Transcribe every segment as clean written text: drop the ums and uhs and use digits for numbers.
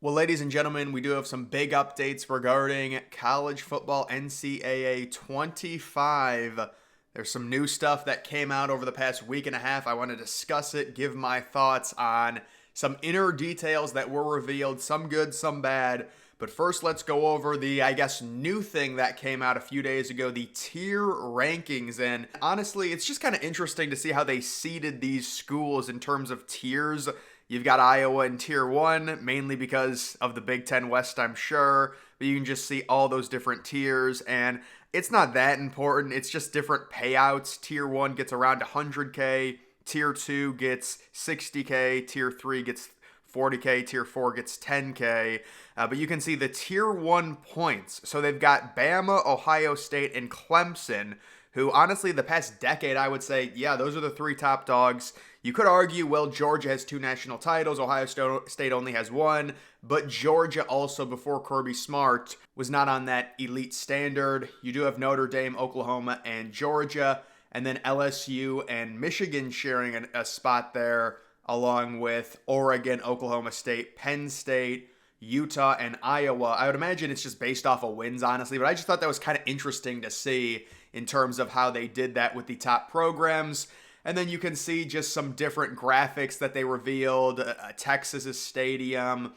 Well, ladies and gentlemen, we do have some big updates regarding college football NCAA 25. There's some new stuff that came out over the past week and a half. I want to discuss it, give my thoughts on some inner details that were revealed, some good, some bad. But first, let's go over the, new thing that came out a few days ago, the tier rankings. And honestly, it's just kind of interesting to see how they seeded these schools in terms of tiers. You've got Iowa in Tier 1, mainly because of the Big Ten West, I'm sure. But you can just see all those different tiers, and it's not that important. It's just different payouts. Tier 1 gets around 100K. Tier 2 gets 60K. Tier 3 gets 40K. Tier 4 gets 10K. But you can see the Tier 1 points. So they've got Bama, Ohio State, and Clemson, who honestly, the past decade, I would say, yeah, those are the three top dogs. You could argue, well, Georgia has 2 national titles, Ohio State only has 1, but Georgia also, before Kirby Smart, was not on that elite standard. You do have Notre Dame, Oklahoma, and Georgia, and then LSU and Michigan sharing a spot there, along with Oregon, Oklahoma State, Penn State, Utah, and Iowa. I would imagine it's just based off of wins, honestly, but I just thought that was kind of interesting to see in terms of how they did that with the top programs. And then you can see just some different graphics that they revealed. Texas's stadium.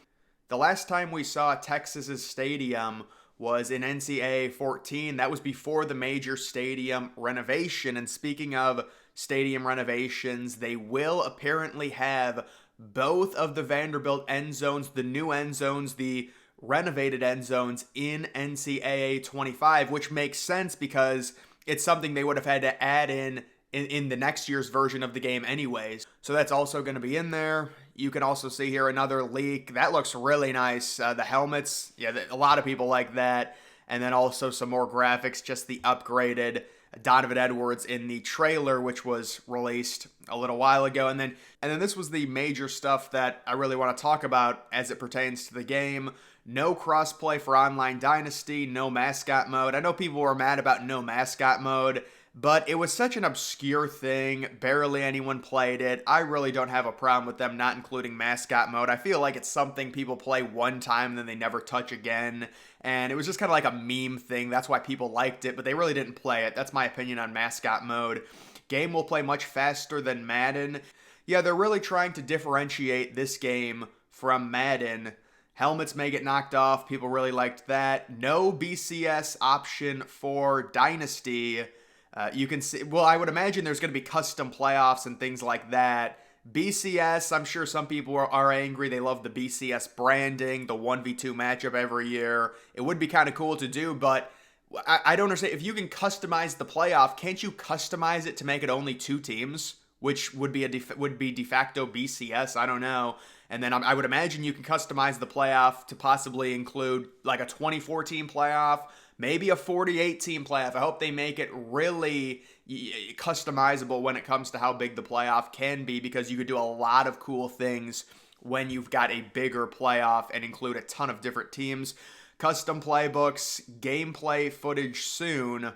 The last time we saw Texas's stadium was in NCAA 14. That was before the major stadium renovation. And speaking of stadium renovations, they will apparently have both of the Vanderbilt end zones, the new end zones, the renovated end zones in NCAA 25, which makes sense because it's something they would have had to add in the next year's version of the game anyways. So that's also going to be in there. You can also see here another leak. That looks really nice. The helmets, yeah, a lot of people like that. And then also some more graphics, just the upgraded Donovan Edwards in the trailer, which was released a little while ago. And then this was the major stuff that I really want to talk about as it pertains to the game. No crossplay for Online Dynasty, no mascot mode. I know people were mad about no mascot mode, but it was such an obscure thing. Barely anyone played it. I really don't have a problem with them not including mascot mode. I feel like it's something people play one time and then they never touch again. And it was just kind of like a meme thing. That's why people liked it, but they really didn't play it. That's my opinion on mascot mode. Game will play much faster than Madden. Yeah, they're really trying to differentiate this game from Madden. Helmets may get knocked off. People really liked that. No BCS option for Dynasty. You can see, well, I would imagine there's going to be custom playoffs and things like that. BCS, I'm sure some people are angry. They love the BCS branding, the 1v2 matchup every year. It would be kind of cool to do, but I don't understand. If you can customize the playoff, can't you customize it to make it only 2 teams, which would be de facto BCS? I don't know. And then I would imagine you can customize the playoff to possibly include like a 24-team playoff, maybe a 48-team playoff. I hope they make it really customizable when it comes to how big the playoff can be, because you could do a lot of cool things when you've got a bigger playoff and include a ton of different teams. Custom playbooks, gameplay footage soon.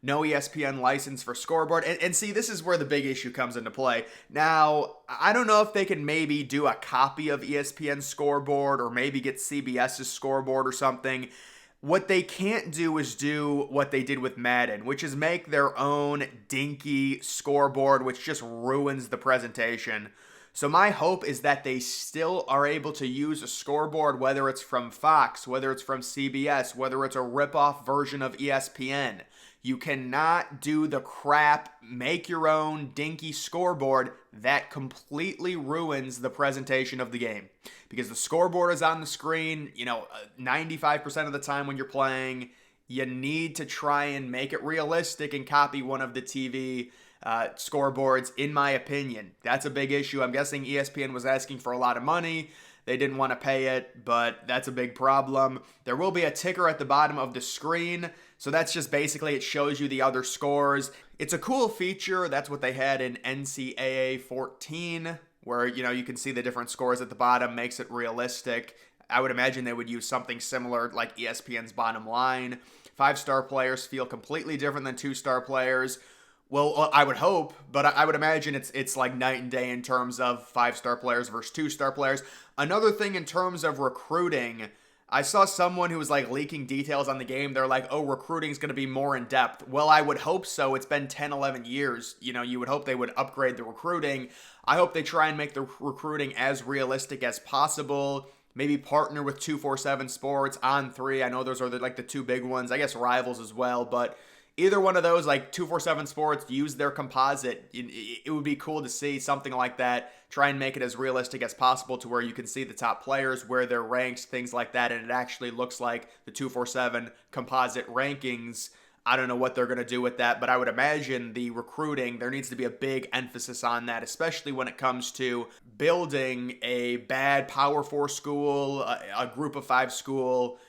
No ESPN license for scoreboard. And see, this is where the big issue comes into play. Now, I don't know if they can maybe do a copy of ESPN scoreboard or maybe get CBS's scoreboard or something. What they can't do is do what they did with Madden, which is make their own dinky scoreboard, which just ruins the presentation. So my hope is that they still are able to use a scoreboard, whether it's from Fox, whether it's from CBS, whether it's a ripoff version of ESPN. You cannot do the crap, make your own dinky scoreboard that completely ruins the presentation of the game. Because the scoreboard is on the screen, 95% of the time when you're playing. You need to try and make it realistic and copy one of the TV scoreboards, in my opinion. That's a big issue. I'm guessing ESPN was asking for a lot of money. They didn't want to pay it, but that's a big problem. There will be a ticker at the bottom of the screen. So that's just basically, it shows you the other scores. It's a cool feature. That's what they had in NCAA 14, where, you can see the different scores at the bottom, makes it realistic. I would imagine they would use something similar like ESPN's bottom line. 5-star players feel completely different than 2-star players. Well, I would hope, but I would imagine it's like night and day in terms of 5-star players versus 2-star players. Another thing in terms of recruiting, I saw someone who was like leaking details on the game. They're like, oh, recruiting is going to be more in depth. Well, I would hope so. It's been 10, 11 years. You know, you would hope they would upgrade the recruiting. I hope they try and make the recruiting as realistic as possible. Maybe partner with 247 Sports, On3. I know those are like the two big ones. I guess Rivals as well, but either one of those, like 247 Sports, use their composite. It would be cool to see something like that. Try and make it as realistic as possible to where you can see the top players, where they're ranked, things like that, and it actually looks like the 247 composite rankings. I don't know what they're going to do with that, but I would imagine the recruiting, there needs to be a big emphasis on that, especially when it comes to building a bad Power 4 school, a group of 5 school,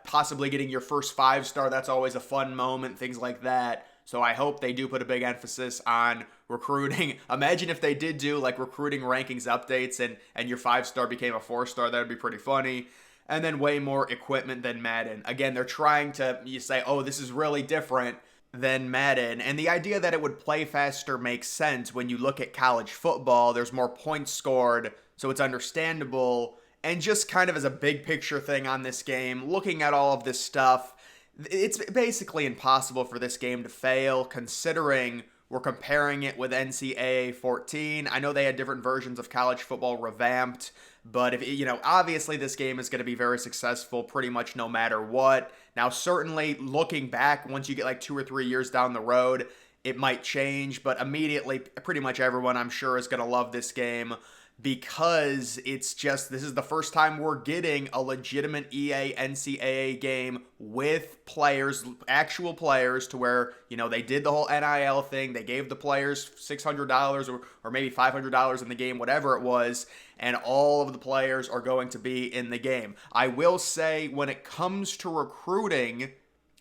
possibly getting your first 5-star. That's always a fun moment, things like that. So I hope they do put a big emphasis on recruiting. Imagine if they did do like recruiting rankings updates and your 5-star became a 4-star. That would be pretty funny. And then way more equipment than Madden. Again, they're trying to, you say, oh, this is really different than Madden. And the idea that it would play faster makes sense when you look at college football. There's more points scored, so it's understandable. And just kind of as a big picture thing on this game, looking at all of this stuff, it's basically impossible for this game to fail, considering we're comparing it with NCAA 14. I know they had different versions of college football revamped, but obviously this game is going to be very successful pretty much no matter what. Now, certainly looking back, once you get like 2 or 3 years down the road, it might change, but immediately pretty much everyone, I'm sure, is going to love this game, because it's just, this is the first time we're getting a legitimate EA NCAA game with players, actual players, to where, they did the whole NIL thing. They gave the players $600 or maybe $500 in the game, whatever it was, and all of the players are going to be in the game. I will say, when it comes to recruiting,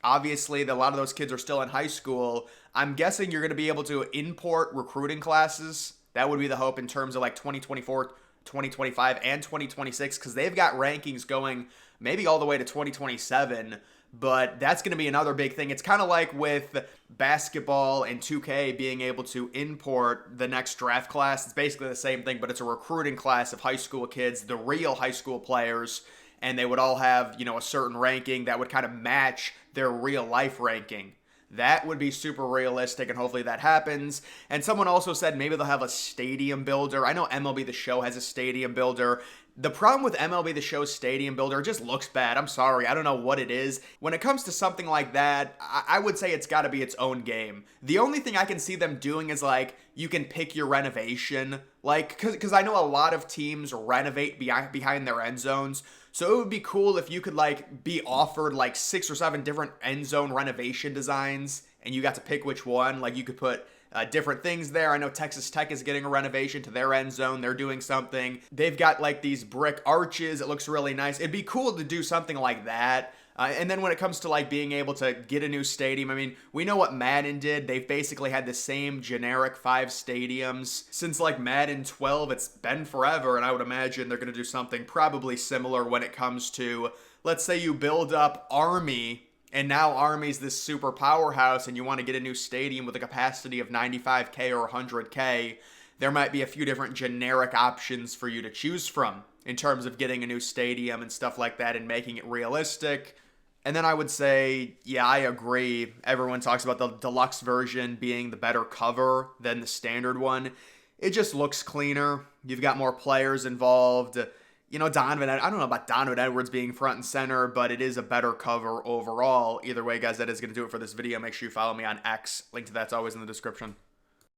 obviously, a lot of those kids are still in high school. I'm guessing you're going to be able to import recruiting classes. That would be the hope in terms of like 2024, 2025, and 2026, because they've got rankings going maybe all the way to 2027. But that's going to be another big thing. It's kind of like with basketball and 2K being able to import the next draft class. It's basically the same thing, but it's a recruiting class of high school kids, the real high school players, and they would all have, a certain ranking that would kind of match their real life ranking. That would be super realistic, and hopefully that happens. And someone also said maybe they'll have a stadium builder. I know MLB The Show has a stadium builder. The problem with MLB The Show's stadium builder, it just looks bad. I'm sorry. I don't know what it is. When it comes to something like that, I would say it's got to be its own game. The only thing I can see them doing is like, you can pick your renovation. Like, because I know a lot of teams renovate behind their end zones. So it would be cool if you could like be offered like 6 or 7 different end zone renovation designs, and you got to pick which one. Like, you could put different things there. I know Texas Tech is getting a renovation to their end zone. They're doing something. They've got like these brick arches. It looks really nice. It'd be cool to do something like that. And then when it comes to like being able to get a new stadium, I mean, we know what Madden did. They've basically had the same generic 5 stadiums since like Madden 12. It's been forever, and I would imagine they're going to do something probably similar when it comes to, let's say you build up Army, and now Army's this super powerhouse, and you want to get a new stadium with a capacity of 95K or 100K. There might be a few different generic options for you to choose from in terms of getting a new stadium and stuff like that and making it realistic. And then I would say, yeah, I agree. Everyone talks about the deluxe version being the better cover than the standard one. It just looks cleaner. You've got more players involved. I don't know about Donovan Edwards being front and center, but it is a better cover overall. Either way, guys, that is going to do it for this video. Make sure you follow me on X. Link to that's always in the description.